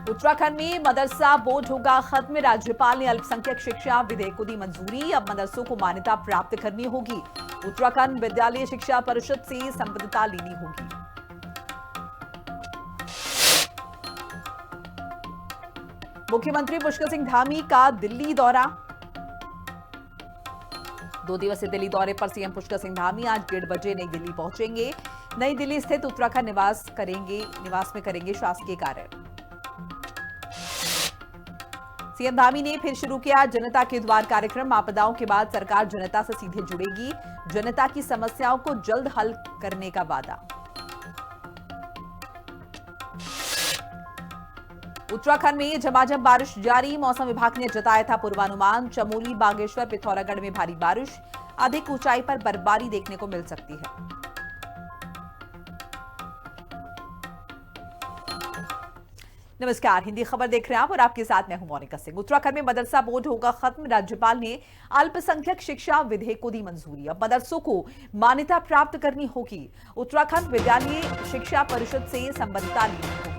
उत्तराखंड में मदरसा बोर्ड होगा खत्म। राज्यपाल ने अल्पसंख्यक शिक्षा विधेयक को दी मंजूरी। अब मदरसों को मान्यता प्राप्त करनी होगी। उत्तराखंड विद्यालय शिक्षा परिषद से संबद्धता लेनी होगी। मुख्यमंत्री पुष्कर सिंह धामी का दिल्ली दौरा। 2 दिवसीय दिल्ली दौरे पर सीएम पुष्कर सिंह धामी आज 1:30 बजे नई दिल्ली पहुंचेंगे। नई दिल्ली स्थित उत्तराखंड निवास में करेंगे शासकीय कार्य। सीएम धामी ने फिर शुरू किया जनता के द्वार कार्यक्रम। आपदाओं के बाद सरकार जनता से सीधे जुड़ेगी। जनता की समस्याओं को जल्द हल करने का वादा। उत्तराखंड में झमाझम बारिश जारी। मौसम विभाग ने जताया था पूर्वानुमान। चमोली, बागेश्वर, पिथौरागढ़ में भारी बारिश। अधिक ऊंचाई पर बर्फबारी देखने को मिल सकती है। नमस्कार, हिंदी खबर देख रहे हैं आप और आपके साथ मैं हूं मोनिका सिंह। उत्तराखंड में मदरसा बोर्ड होगा खत्म। राज्यपाल ने अल्पसंख्यक शिक्षा विधेयक को दी मंजूरी। अब मदरसों को मान्यता प्राप्त करनी होगी। उत्तराखंड विद्यालय शिक्षा परिषद से संबद्धता लेनी होगी।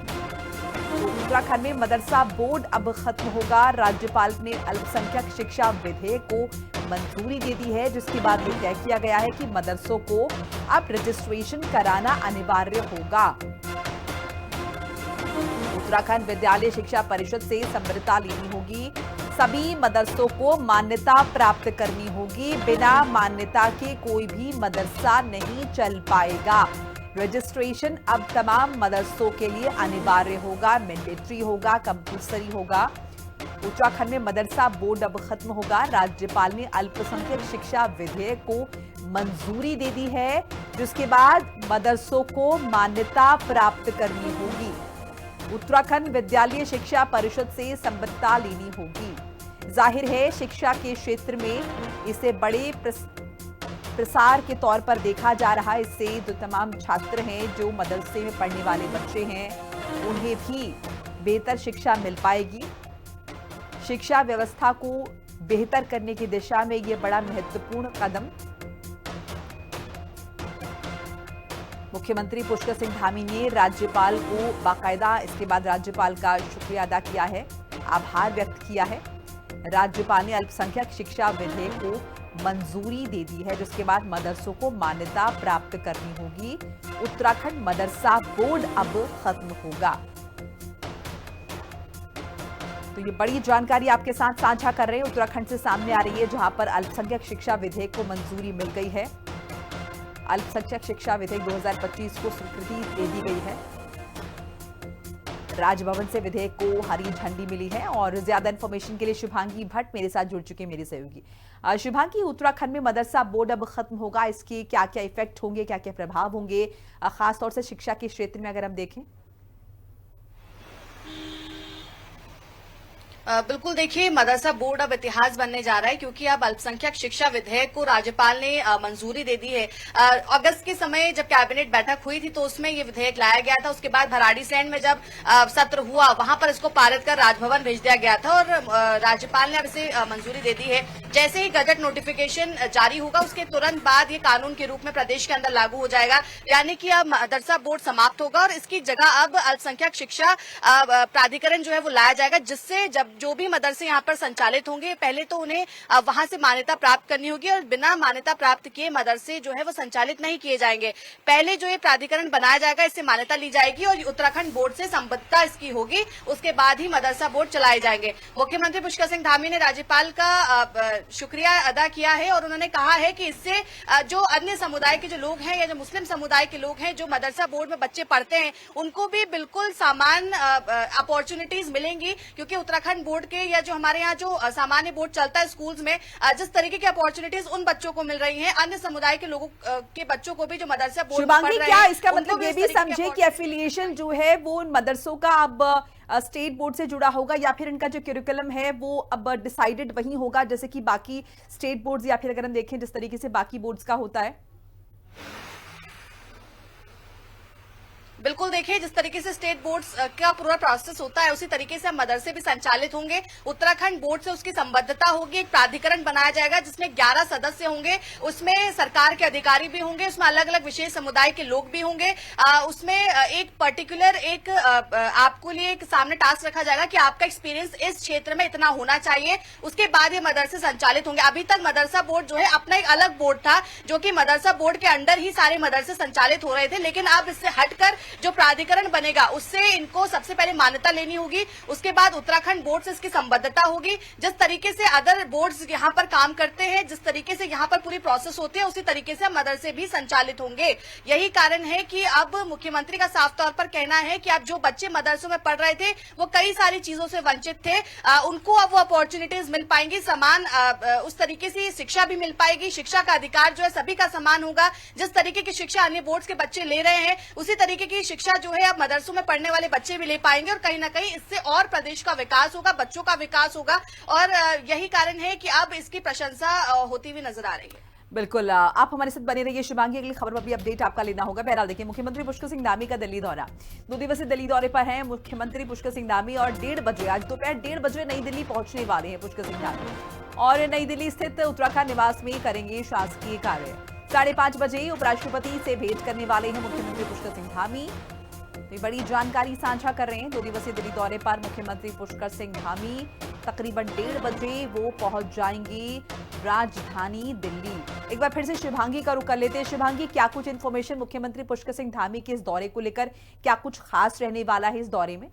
उत्तराखंड में मदरसा बोर्ड अब खत्म होगा। राज्यपाल ने अल्पसंख्यक शिक्षा विधेयक को मंजूरी दे दी है, जिसके बाद यह तय किया गया है कि मदरसों को अब रजिस्ट्रेशन कराना अनिवार्य होगा। उत्तराखंड विद्यालय शिक्षा परिषद से संबद्धता लेनी होगी। सभी मदरसों को मान्यता प्राप्त करनी होगी। बिना मान्यता के कोई भी मदरसा नहीं चल पाएगा। रजिस्ट्रेशन अब तमाम मदरसों के लिए अनिवार्य होगा, मैंडेटरी होगा, कंपल्सरी होगा। उत्तराखंड में मदरसा बोर्ड अब खत्म होगा। राज्यपाल ने अल्पसंख्यक शिक्षा विधेयक को मंजूरी दे दी है, जिसके बाद मदरसों को मान्यता प्राप्त करनी होगी। उत्तराखंड विद्यालय शिक्षा परिषद से संबद्धता लेनी होगी। जाहिर है शिक्षा के क्षेत्र में इसे बड़े प्रसार के तौर पर देखा जा रहा है। इससे जो तमाम छात्र हैं, जो मदरसे में पढ़ने वाले बच्चे हैं, उन्हें भी बेहतर शिक्षा मिल पाएगी। शिक्षा व्यवस्था को बेहतर करने की दिशा में यह बड़ा महत्वपूर्ण कदम मुख्यमंत्री पुष्कर सिंह धामी ने राज्यपाल को बाकायदा इसके बाद राज्यपाल का शुक्रिया अदा किया है, आभार व्यक्त किया है। राज्यपाल ने अल्पसंख्यक शिक्षा विधेयक को मंजूरी दे दी है, जिसके बाद मदरसों को मान्यता प्राप्त करनी होगी। उत्तराखंड मदरसा बोर्ड अब खत्म होगा। तो ये बड़ी जानकारी आपके साथ साझा कर रहे हैं। उत्तराखंड से सामने आ रही है, जहां पर अल्पसंख्यक शिक्षा विधेयक को मंजूरी मिल गई है। अल्पसंख्यक शिक्षा विधेयक 2025 को स्वीकृति दे दी गई है। राजभवन से विधेयक को हरी झंडी मिली है। और ज्यादा इंफॉर्मेशन के लिए शुभांगी भट्ट मेरे साथ जुड़ चुके हैं, मेरी सहयोगी। शुभांगी, उत्तराखंड में मदरसा बोर्ड अब खत्म होगा, इसके क्या क्या इफेक्ट होंगे, क्या क्या प्रभाव होंगे, खासतौर से शिक्षा के क्षेत्र में अगर हम देखें? बिल्कुल, देखिए मदरसा बोर्ड अब इतिहास बनने जा रहा है, क्योंकि अब अल्पसंख्यक शिक्षा विधेयक को राज्यपाल ने मंजूरी दे दी है। अगस्त के समय जब कैबिनेट बैठक हुई थी तो उसमें ये विधेयक लाया गया था। उसके बाद भराड़ीसैंण में जब सत्र हुआ, वहां पर इसको पारित कर राजभवन भेज दिया गया था और राज्यपाल ने अब इसे मंजूरी दे दी है। जैसे ही गजट नोटिफिकेशन जारी होगा, उसके तुरंत बाद ये कानून के रूप में प्रदेश के अंदर लागू हो जाएगा। यानी कि अब मदरसा बोर्ड समाप्त होगा और इसकी जगह अब अल्पसंख्यक शिक्षा प्राधिकरण जो है वो लाया जाएगा, जिससे जब जो भी मदरसे यहाँ पर संचालित होंगे, पहले तो उन्हें वहां से मान्यता प्राप्त करनी होगी और बिना मान्यता प्राप्त किए मदरसे जो है वो संचालित नहीं किए जाएंगे। पहले जो ये प्राधिकरण बनाया जाएगा, इससे मान्यता ली जाएगी और उत्तराखंड बोर्ड से संबद्धता इसकी होगी। उसके बाद ही मदरसा बोर्ड चलाए जाएंगे। मुख्यमंत्री पुष्कर सिंह धामी ने राज्यपाल का शुक्रिया अदा किया है और उन्होंने कहा है कि इससे जो अन्य समुदाय के जो लोग हैं या जो मुस्लिम समुदाय के लोग हैं, जो मदरसा बोर्ड में बच्चे पढ़ते हैं, उनको भी बिल्कुल समान अपॉर्चुनिटीज मिलेंगी, क्योंकि उत्तराखंड बोर्ड के या जो हमारे यहाँ जो सामान्य बोर्ड चलता है स्कूल्स में, जिस तरीके की अपॉर्चुनिटीज उन बच्चों को मिल रही हैं, अन्य समुदाय के लोगों के बच्चों को भी जो मदरसा बोर्ड में पढ़ रहे हैं, क्या इसका मतलब ये भी समझे कि एफिलिएशन जो है वो उन मदरसों का अब स्टेट बोर्ड से जुड़ा होगा, या फिर इनका जो करिकुलम है वो अब डिसाइडेड वही होगा जैसे कि बाकी स्टेट बोर्ड्स, या फिर अगर हम देखें जिस तरीके से बाकी बोर्ड्स का होता है? बिल्कुल, देखिए जिस तरीके से स्टेट बोर्ड्स का पूरा प्रोसेस होता है उसी तरीके से मदरसे भी संचालित होंगे। उत्तराखंड बोर्ड से उसकी संबद्धता होगी, एक प्राधिकरण बनाया जाएगा जिसमें 11 सदस्य होंगे, उसमें सरकार के अधिकारी भी होंगे, उसमें अलग अलग विशेष समुदाय के लोग भी होंगे। उसमें एक पर्टिकुलर एक आपको लिए एक सामने टास्क रखा जाएगा कि आपका एक्सपीरियंस इस क्षेत्र में इतना होना चाहिए, उसके बाद ये मदरसे संचालित होंगे। अभी तक मदरसा बोर्ड जो है अपना एक अलग बोर्ड था जो कि मदरसा बोर्ड के अंडर ही सारे मदरसे संचालित हो रहे थे, लेकिन अब इससे हटकर जो प्राधिकरण बनेगा उससे इनको सबसे पहले मान्यता लेनी होगी, उसके बाद उत्तराखंड बोर्ड से इसकी संबद्धता होगी। जिस तरीके से अदर बोर्ड्स यहाँ पर काम करते हैं, जिस तरीके से यहाँ पर पूरी प्रोसेस होती है, उसी तरीके से मदरसे भी संचालित होंगे। यही कारण है कि अब मुख्यमंत्री का साफ तौर पर कहना है कि अब जो बच्चे मदरसों में पढ़ रहे थे वो कई सारी चीजों से वंचित थे, उनको अब वो अपॉर्चुनिटीज मिल पाएंगी, समान उस तरीके से शिक्षा भी मिल पाएगी। शिक्षा का अधिकार जो है सभी का समान होगा। जिस तरीके की शिक्षा अन्य बोर्ड्स के बच्चे ले रहे हैं उसी तरीके की शिक्षा जो है अब मदरसों में पढ़ने वाले बच्चे भी ले पाएंगे और कहीं ना कहीं इससे और प्रदेश का विकास होगा, बच्चों का विकास होगा और यही कारण है कि अब इसकी प्रशंसा होती हुई नजर आ रही है। बिल्कुल, आप हमारे साथ बने रहिए शिवांगी, अगली खबर पर भी अपडेट आपका लेना होगा। बहरहाल देखिए, मुख्यमंत्री पुष्कर सिंह धामी का दिल्ली दौरा, 2 दिवसीय दिल्ली दौरे पर हैं मुख्यमंत्री पुष्कर सिंह धामी और 1:30 बजे आज दोपहर 1:30 बजे नई दिल्ली पहुंचने वाले हैं पुष्कर सिंह धामी और नई दिल्ली स्थित उत्तराखंड निवास में करेंगे शासकीय कार्य। 5:30 बजे उपराष्ट्रपति से भेंट करने वाले हैं मुख्यमंत्री पुष्कर सिंह धामी। तो बड़ी जानकारी साझा कर रहे हैं। 2 दिवसीय दिल्ली दौरे पर मुख्यमंत्री पुष्कर सिंह धामी तकरीबन 1:30 बजे वो पहुंच जाएंगे राजधानी दिल्ली। एक बार फिर से शिवांगी का रुख कर लेते हैं। शिवांगी, क्या कुछ इन्फॉर्मेशन मुख्यमंत्री पुष्कर सिंह धामी के इस दौरे को लेकर, क्या कुछ खास रहने वाला है इस दौरे में?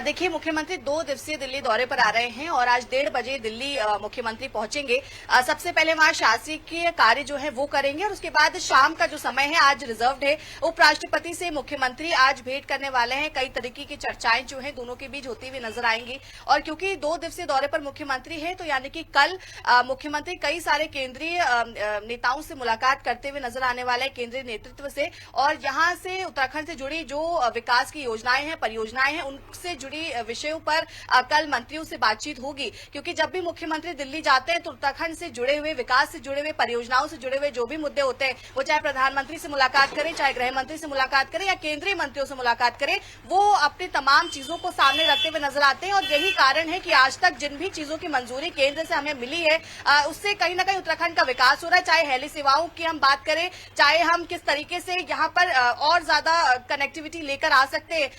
देखिए, मुख्यमंत्री 2 दिवसीय दिल्ली दौरे पर आ रहे हैं और आज 1:30 बजे दिल्ली मुख्यमंत्री पहुंचेंगे। सबसे पहले वहां शासकीय कार्य जो है वो करेंगे और उसके बाद शाम का जो समय है आज रिजर्व्ड है। उपराष्ट्रपति से मुख्यमंत्री आज भेंट करने वाले हैं। कई तरीके की चर्चाएं जो है दोनों के बीच होती हुई नजर आएंगी और क्योंकि 2 दिवसीय दौरे पर मुख्यमंत्री है तो यानी कि कल मुख्यमंत्री कई सारे केंद्रीय नेताओं से मुलाकात करते हुए नजर आने वाले हैं, केंद्रीय नेतृत्व से, और यहां से उत्तराखंड से जुड़ी जो विकास की योजनाएं हैं, परियोजनाएं हैं, उनसे जुड़ी विषयों पर कल मंत्रियों से बातचीत होगी। क्योंकि जब भी मुख्यमंत्री दिल्ली जाते हैं तो उत्तराखंड से जुड़े हुए, विकास से जुड़े हुए, परियोजनाओं से जुड़े हुए जो भी मुद्दे होते हैं, वो चाहे प्रधानमंत्री से मुलाकात करें, चाहे गृह मंत्री से मुलाकात करें या केंद्रीय मंत्रियों से मुलाकात करें, वो अपनी तमाम चीजों को सामने रखते हुए नजर आते हैं। और यही कारण है कि आज तक जिन भी चीजों की मंजूरी केंद्र से हमें मिली है उससे कहीं ना कहीं उत्तराखंड का विकास हो रहा है। चाहे हेली सेवाओं की हम बात करें, चाहे हम किस तरीके से यहाँ पर और ज्यादा कनेक्टिविटी लेकर आ सकते हैं,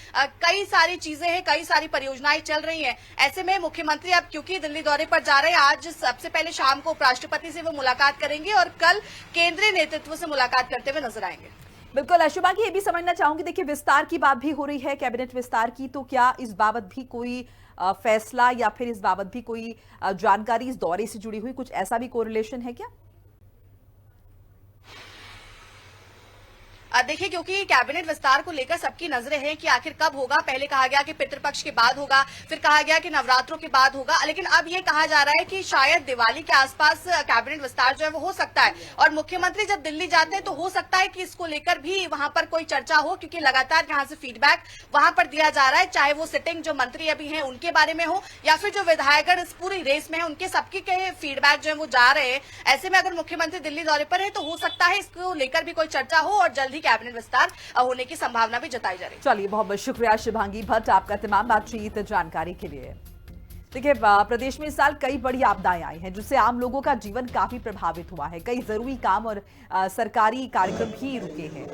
कई सारी चीजें हैं, कई सारी परियोजनाएं चल रही हैं। ऐसे में मुख्यमंत्री अब क्योंकि दिल्ली दौरे पर जा रहे हैं, आज सबसे पहले शाम को उपराष्ट्रपति से वो मुलाकात करेंगे और कल केंद्रीय नेतृत्व से मुलाकात करते हुए नजर आएंगे। बिल्कुल, शिवांगी, ये भी समझना चाहूंगी, देखिए विस्तार की बात भी हो रही है, कैबिनेट विस्तार की, तो क्या इस बाबत भी कोई फैसला या फिर इस बाबत भी कोई जानकारी इस दौरे से जुड़ी हुई, कुछ ऐसा भी कोरिलेशन है क्या? देखिए, क्योंकि कैबिनेट विस्तार को लेकर सबकी नजरें हैं कि आखिर कब होगा। पहले कहा गया कि पितृपक्ष के बाद होगा, फिर कहा गया कि नवरात्रों के बाद होगा, लेकिन अब ये कहा जा रहा है कि शायद दिवाली के आसपास कैबिनेट विस्तार जो है वो हो सकता है। और मुख्यमंत्री जब दिल्ली जाते हैं तो हो सकता है कि इसको लेकर भी वहां पर कोई चर्चा हो, क्योंकि लगातार यहां से फीडबैक वहां पर दिया जा रहा है, चाहे वो सिटिंग जो मंत्री अभी हैं उनके बारे में हो या फिर जो विधायकगण इस पूरी रेस में है उनके सबके के फीडबैक जो है वो जा रहे हैं। ऐसे में अगर मुख्यमंत्री दिल्ली दौरे पर है तो हो सकता है इसको लेकर भी कोई चर्चा हो और जल्द ही कैबिनेट विस्तार होने की संभावना भी जताई जा रही है। चलिए, बहुत बहुत शुक्रिया शिवांगी भट्ट आपका तमाम बातचीत जानकारी के लिए। देखिए, प्रदेश में इस साल कई बड़ी आपदाएं आई हैं जिससे आम लोगों का जीवन काफी प्रभावित हुआ है। कई जरूरी काम और सरकारी कार्यक्रम भी रुके हैं।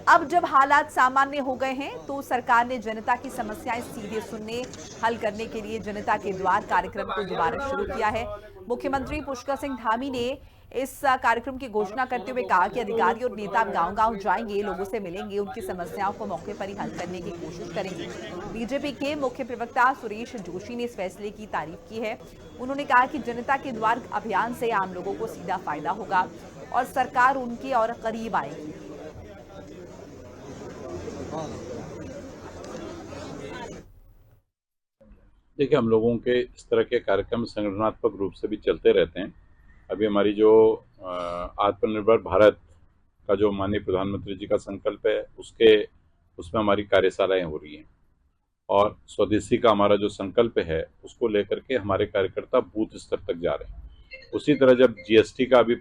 अब जब हालात सामान्य हो गए हैं तो सरकार ने जनता की समस्याएं सीधे सुनने, हल करने के लिए जनता के द्वार कार्यक्रम को दोबारा शुरू किया है। मुख्यमंत्री पुष्कर सिंह धामी ने इस कार्यक्रम की घोषणा करते हुए कहा कि अधिकारी और नेता गांव-गांव जाएंगे, लोगों से मिलेंगे, उनकी समस्याओं को मौके पर ही हल करने की कोशिश करेंगे। बीजेपी के मुख्य प्रवक्ता सुरेश जोशी ने इस फैसले की तारीफ की है। उन्होंने कहा कि जनता के द्वार अभियान से आम लोगों को सीधा फायदा होगा और सरकार उनके और करीब आएगी। देखिए, हम लोगों के इस तरह के कार्यक्रम संगठनात्मक रूप से भी चलते रहते हैं। अभी हमारी जो आत्मनिर्भर भारत का जो माननीय प्रधानमंत्री जी का संकल्प है उसमें हमारी कार्यशालाएं हो रही हैं और स्वदेशी का हमारा जो संकल्प है उसको लेकर के हमारे कार्यकर्ता बूथ स्तर तक जा रहे हैं। उसी तरह जब जीएसटी का अभी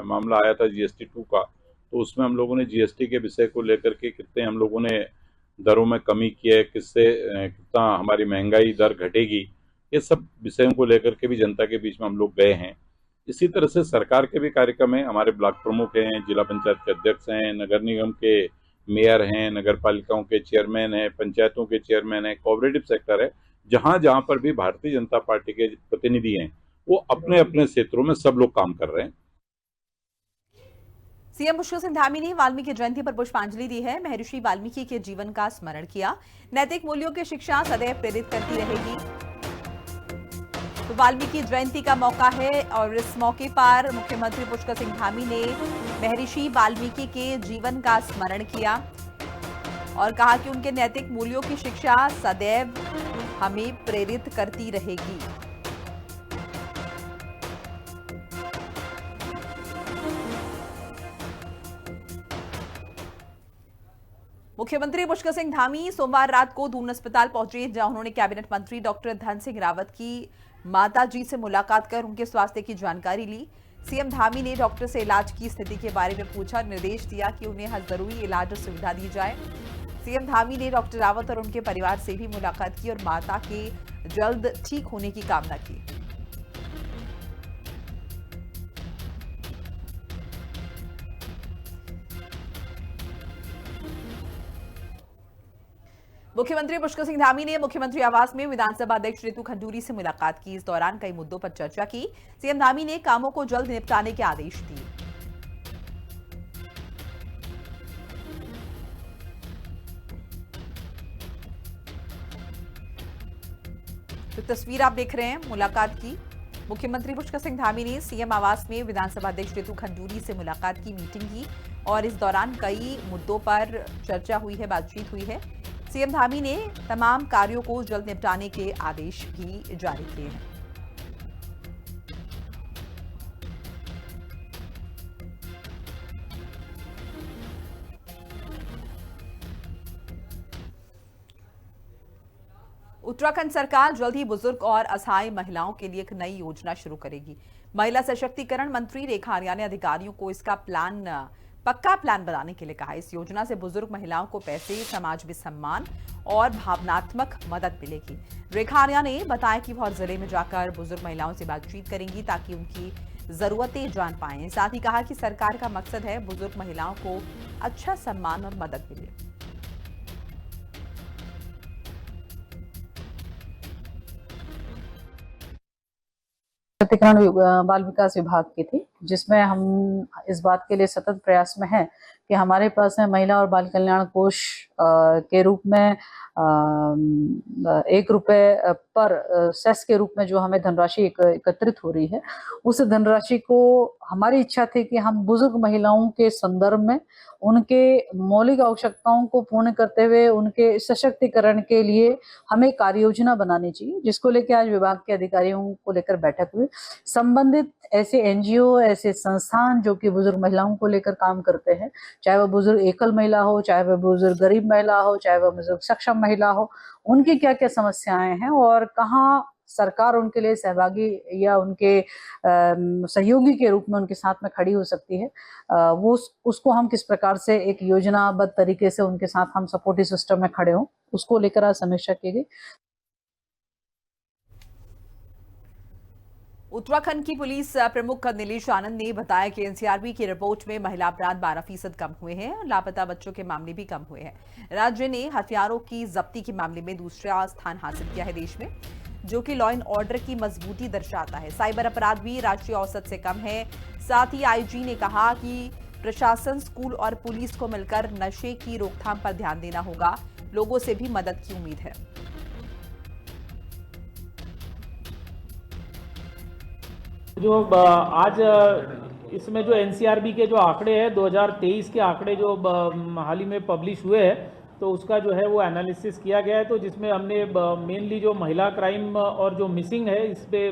मामला आया था, जीएसटी 2 का, तो उसमें हम लोगों ने जीएसटी के विषय को लेकर के कितने हम लोगों ने दरों में कमी की है, किससे कितना हमारी महंगाई दर घटेगी, ये सब विषयों को लेकर के भी जनता के बीच में हम लोग गए हैं। इसी तरह से सरकार के भी कार्यक्रम हैं, हमारे ब्लॉक प्रमुख हैं, जिला पंचायत के अध्यक्ष हैं, नगर निगम के मेयर हैं, नगर पालिकाओं के चेयरमैन हैं, पंचायतों के चेयरमैन हैं, कोऑपरेटिव सेक्टर है, जहां जहां पर भी भारतीय जनता पार्टी के प्रतिनिधि हैं वो अपने अपने क्षेत्रों में सब लोग काम कर रहे हैं। सीएम पुष्कर सिंह धामी ने वाल्मीकि जयंती पर पुष्पांजलि दी है। महर्षि वाल्मीकि के जीवन का स्मरण किया। नैतिक मूल्यों की शिक्षा सदैव प्रेरित करती रहेगी। तो वाल्मीकि जयंती का मौका है और इस मौके पर मुख्यमंत्री पुष्कर सिंह धामी ने महर्षि वाल्मीकि के जीवन का स्मरण किया और कहा कि उनके नैतिक मूल्यों की शिक्षा सदैव हमें प्रेरित करती रहेगी। मुख्यमंत्री पुष्कर सिंह धामी सोमवार रात को दून अस्पताल पहुंचे, जहां उन्होंने कैबिनेट मंत्री डॉक्टर धन सिंह रावत की माताजी से मुलाकात कर उनके स्वास्थ्य की जानकारी ली। सीएम धामी ने डॉक्टर से इलाज की स्थिति के बारे में पूछा, निर्देश दिया कि उन्हें हर जरूरी इलाज और सुविधा दी जाए। सीएम धामी ने डॉक्टर रावत और उनके परिवार से भी मुलाकात की और माता के जल्द ठीक होने की कामना की। मुख्यमंत्री पुष्कर सिंह धामी ने मुख्यमंत्री आवास में विधानसभा अध्यक्ष रितु खंडूरी से मुलाकात की। इस दौरान कई मुद्दों पर चर्चा की। सीएम धामी ने कामों को जल्द निपटाने के आदेश दिए। तो तस्वीर आप देख रहे हैं मुलाकात की। मुख्यमंत्री पुष्कर सिंह धामी ने सीएम आवास में विधानसभा अध्यक्ष रितु खंडूरी से मुलाकात की, मीटिंग की और इस दौरान कई मुद्दों पर चर्चा हुई है, बातचीत हुई है। सीएम धामी ने तमाम कार्यों को जल्द निपटाने के आदेश भी जारी किए हैं। उत्तराखंड सरकार जल्द ही बुजुर्ग और असहाय महिलाओं के लिए एक नई योजना शुरू करेगी। महिला सशक्तिकरण मंत्री रेखा आर्या ने अधिकारियों को इसका पक्का प्लान बनाने के लिए कहा। इस योजना से बुजुर्ग महिलाओं को पैसे, समाज में सम्मान और भावनात्मक मदद मिलेगी। रेखा आर्या ने बताया कि वह जिले में जाकर बुजुर्ग महिलाओं से बातचीत करेंगी ताकि उनकी जरूरतें जान पाएं। साथ ही कहा कि सरकार का मकसद है बुजुर्ग महिलाओं को अच्छा सम्मान और मदद मिले। सशक्तिकरण बाल विकास विभाग की थी, जिसमें हम इस बात के लिए सतत प्रयास में हैं कि हमारे पास है महिला और बाल कल्याण कोष के रूप में 1 रुपए पर सेस के रूप में जो हमें धनराशि एकत्रित हो रही है, उस धनराशि को हमारी इच्छा थी कि हम बुजुर्ग महिलाओं के संदर्भ में उनके मौलिक आवश्यकताओं को पूर्ण करते हुए उनके सशक्तिकरण के लिए हमें कार्य योजना बनानी चाहिए, जिसको लेकर आज विभाग के अधिकारियों को लेकर बैठक हुई। संबंधित ऐसे एनजीओ, ऐसे संस्थान जो कि बुजुर्ग महिलाओं को लेकर काम करते हैं, चाहे वह बुजुर्ग एकल महिला हो, चाहे वह बुजुर्ग गरीब महिला हो, चाहे वह बुजुर्ग सक्षम महिला हो, उनकी क्या क्या समस्याएं हैं और कहाँ सरकार उनके लिए सहभागी या उनके सहयोगी के रूप में उनके साथ में खड़ी हो सकती है, वो उसको हम किस प्रकार से एक योजनाबद्ध तरीके से उनके साथ हम सपोर्टिव सिस्टम में खड़े हों, उसको लेकर आज समीक्षा की गई। उत्तराखंड की पुलिस प्रमुख नीलेश आनंद ने बताया कि एनसीआरबी की रिपोर्ट में महिला अपराध 12% कम हुए हैं और लापता बच्चों के मामले भी कम हुए हैं। राज्य ने हथियारों की जब्ती के मामले में दूसरा स्थान हासिल किया है देश में, जो कि लॉ एंड ऑर्डर की मजबूती दर्शाता है। साइबर अपराध भी राष्ट्रीय औसत से कम है। साथ ही आईजी ने कहा कि प्रशासन, स्कूल और पुलिस को मिलकर नशे की रोकथाम पर ध्यान देना होगा। लोगों से भी मदद की उम्मीद है। जो आज इसमें जो एनसीआरबी के जो आंकड़े हैं 2023 के आंकड़े जो हाल ही में पब्लिश हुए हैं, तो उसका जो है वो एनालिसिस किया गया है। तो जिसमें हमने मेनली जो महिला क्राइम और जो मिसिंग है इस पे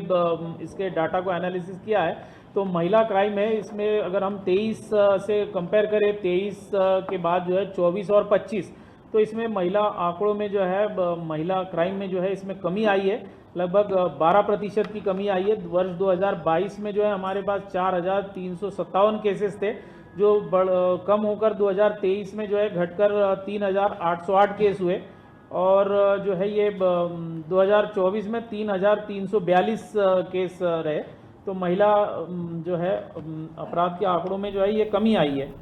इसके डाटा को एनालिसिस किया है। तो महिला क्राइम है, इसमें अगर हम 23 से कंपेयर करें, 23 के बाद जो है 24 और 25, तो इसमें महिला आंकड़ों में जो है महिला क्राइम में जो है इसमें कमी आई है, लगभग 12% की कमी आई है। वर्ष 2022 में जो है हमारे पास 4,357 केसेस थे, कम होकर 2023 में जो है घटकर 3,808 केस हुए और जो है ये 2024 में 3,342 केस रहे। तो महिला जो है अपराध के आंकड़ों में जो है ये कमी आई है।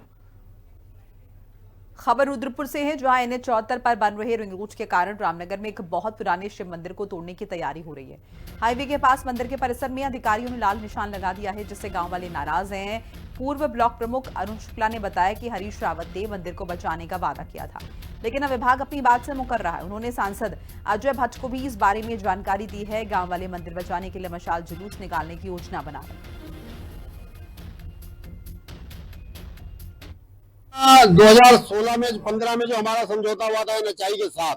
खबर रुद्रपुर से है, जहां NH 74 पर बन रहे रिंग रोड के कारण रामनगर में एक बहुत पुराने शिव मंदिर को तोड़ने की तैयारी हो रही है। हाईवे के पास मंदिर के परिसर में अधिकारियों ने लाल निशान लगा दिया है, जिससे गांव वाले नाराज हैं। पूर्व ब्लॉक प्रमुख अरुण शुक्ला ने बताया कि हरीश रावत ने मंदिर को बचाने का वादा किया था, लेकिन अब विभाग अपनी बात से मुकर रहा है। उन्होंने सांसद अजय भट्ट को भी इस बारे में जानकारी दी है। गांव वाले मंदिर बचाने के लिए मशाल जुलूस निकालने की योजना बना रहे हैं। 2016 में 15 में जो हमारा समझौता हुआ था NHI के साथ,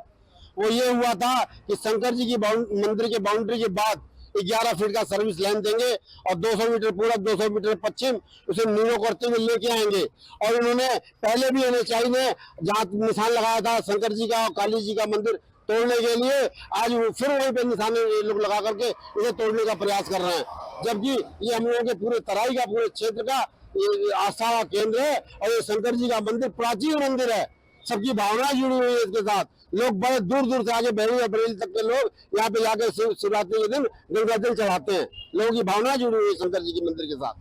वो ये हुआ था कि शंकर जी की मंदिर की बाउंड्री के बाद 11 फीट का सर्विस लाइन देंगे और 200 मीटर पूरब 200 मीटर पश्चिम उसे नीलो करते हुए लेके आएंगे। और उन्होंने पहले भी NHI ने जहाँ निशान लगाया था शंकर जी का और काली जी का मंदिर तोड़ने के लिए, आज फिर वहीं पे निशान लोग लगा करके इसे तोड़ने का प्रयास कर रहे हैं, जबकि ये हम लोगों के पूरे तराई का, पूरे क्षेत्र का ये आस्था का केंद्र है और ये शंकर जी का मंदिर प्राचीन मंदिर है। सबकी भावना जुड़ी हुई है इसके साथ। लोग बड़े दूर दूर से आके बहरी और बरेली तक के लोग यहाँ पे जाकर शिवरात्रि के दिन गंगा जल चढ़ाते हैं। लोगों की भावना जुड़ी हुई है शंकर जी के मंदिर के साथ।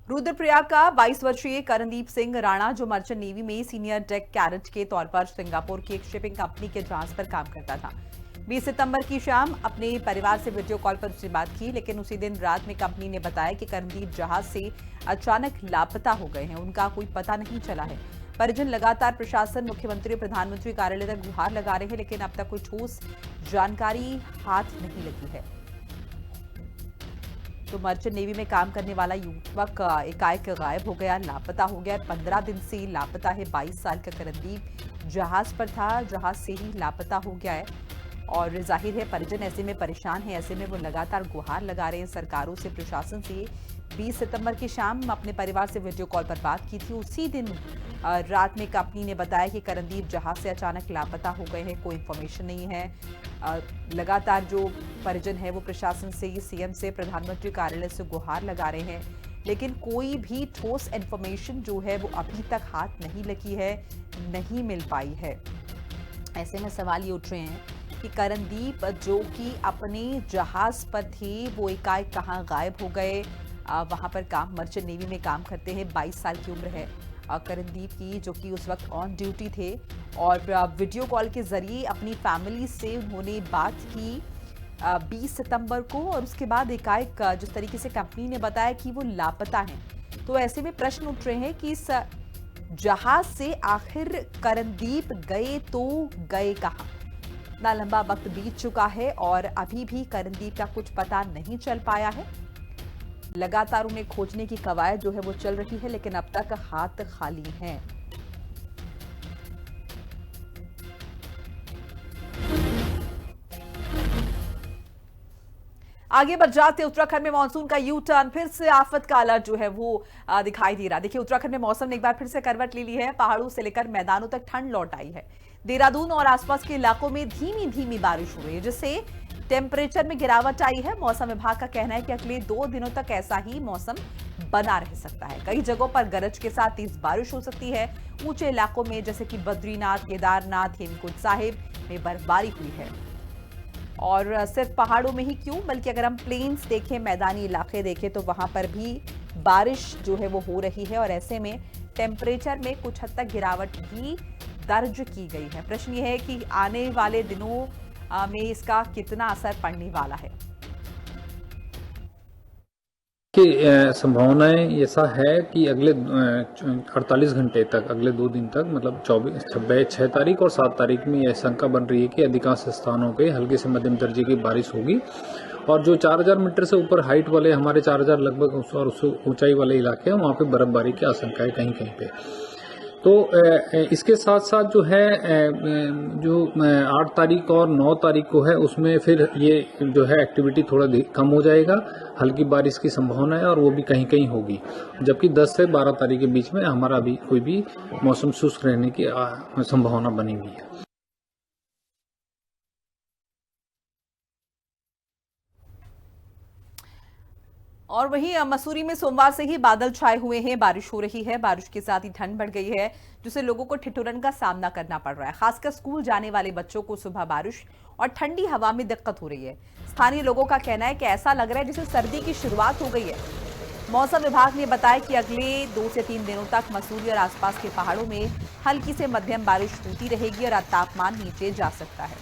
रुद्रप्रयाग का 22 वर्षीय करणदीप सिंह राणा, जो मर्चेंट नेवी में सीनियर डेक कैडेट के तौर पर सिंगापुर की एक शिपिंग कंपनी के जहाज पर काम करता था। 20 सितंबर की शाम अपने परिवार से वीडियो कॉल पर उसने बात की, लेकिन उसी दिन रात में कंपनी ने बताया कि करणदीप जहाज से अचानक लापता हो गए हैं। उनका कोई पता नहीं चला है। परिजन लगातार प्रशासन, मुख्यमंत्री, प्रधानमंत्री कार्यालय तक गुहार लगा रहे हैं, लेकिन अब तक कोई ठोस जानकारी हाथ नहीं लगी है। तो मर्चेंट नेवी में काम करने वाला युवक एकाएक गायब हो गया, लापता हो गया। 15 दिन से लापता है। 22 साल का करणदीप जहाज पर था, जहाज से ही लापता हो गया है। और जाहिर है परिजन ऐसे में परेशान है। ऐसे में वो लगातार गुहार लगा रहे हैं सरकारों से, प्रशासन से। 20 सितंबर की शाम अपने परिवार से वीडियो कॉल पर बात की थी। उसी दिन रात में कंपनी ने बताया कि करणदीप जहाज से अचानक लापता हो गए हैं, कोई इंफॉर्मेशन नहीं है। लगातार जो परिजन है वो प्रशासन से, CM से, प्रधानमंत्री कार्यालय से गुहार लगा रहे हैं, लेकिन कोई भी ठोस इंफॉर्मेशन जो है वो अभी तक हाथ नहीं लगी है, नहीं मिल पाई है। ऐसे में सवाल ये उठ रहे हैं कि करणदीप जो कि अपने जहाज पर थे, वो एकाएक कहाँ गायब हो गए। वहां पर काम, मर्चेंट नेवी में काम करते हैं। 22 साल की उम्र है करणदीप की, जो कि उस वक्त ऑन ड्यूटी थे। और वीडियो कॉल के जरिए अपनी फैमिली से उन्होंने बात की 20 सितंबर को, और उसके बाद एकाएक जिस तरीके से कंपनी ने बताया कि वो लापता हैं, तो ऐसे में प्रश्न उठ रहे हैं कि इस जहाज से आखिर करणदीप गए तो गए कहाँ। इतना लंबा वक्त बीत चुका है और अभी भी करणदीप का कुछ पता नहीं चल पाया है। लगातार उन्हें खोजने की कवायद जो है वो चल रही है, लेकिन अब तक हाथ खाली हैं। आगे बढ़ जाते, उत्तराखंड में मानसून का यू टर्न, फिर से आफत का अलर्ट जो है वो दिखाई दे रहा। देखिए, उत्तराखंड में मौसम ने एक बार फिर से करवट ले ली है। पहाड़ों से लेकर मैदानों तक ठंड लौट आई है। देहरादून और आसपास के इलाकों में धीमी धीमी बारिश हो रही है, जिससे टेम्परेचर में गिरावट आई है। मौसम विभाग का कहना है कि अगले 2 दिनों तक ऐसा ही मौसम बना रह सकता है। कई जगहों पर गरज के साथ तेज बारिश हो सकती है। ऊंचे इलाकों में जैसे कि बद्रीनाथ, केदारनाथ, हेमकुंड साहिब में बर्फबारी हुई है। और सिर्फ पहाड़ों में ही क्यों, बल्कि अगर हम प्लेन्स देखें, मैदानी इलाके देखें, तो वहां पर भी बारिश जो है वो हो रही है। और ऐसे में टेम्परेचर में कुछ हद तक गिरावट भी दर्ज की गई है। प्रश्न ये है कि आने वाले दिनों में इसका कितना असर पड़ने वाला है। कि संभावनाएं ऐसा है कि अगले 48 घंटे तक, अगले 2 दिन तक, मतलब 6 तारीख और 7 तारीख में यह शंका बन रही है कि अधिकांश स्थानों पे हल्की से मध्यम दर्जे की बारिश होगी। और जो 4000 मीटर से ऊपर हाइट वाले, हमारे 4000 लगभग और उससे ऊंचाई वाले इलाके हैं, वहाँ पे बर्फबारी की आशंका है कहीं कहीं पे। तो इसके साथ साथ जो है जो 8 तारीख और 9 तारीख को है, उसमें फिर ये जो है एक्टिविटी थोड़ा कम हो जाएगा। हल्की बारिश की संभावना है और वो भी कहीं कहीं होगी। जबकि 10 से 12 तारीख के बीच में हमारा अभी कोई भी मौसम शुष्क रहने की संभावना बनी हुई है। और वहीं मसूरी में सोमवार से ही बादल छाए हुए हैं, बारिश हो रही है। बारिश के साथ ही ठंड बढ़ गई है, जिससे लोगों को ठिठुरन का सामना करना पड़ रहा है। खासकर स्कूल जाने वाले बच्चों को सुबह बारिश और ठंडी हवा में दिक्कत हो रही है। स्थानीय लोगों का कहना है कि ऐसा लग रहा है जैसे सर्दी की शुरुआत हो गई है। मौसम विभाग ने बताया कि अगले 2 से 3 दिनों तक मसूरी और आसपास के पहाड़ों में हल्की से मध्यम बारिश होती रहेगी और तापमान नीचे जा सकता है।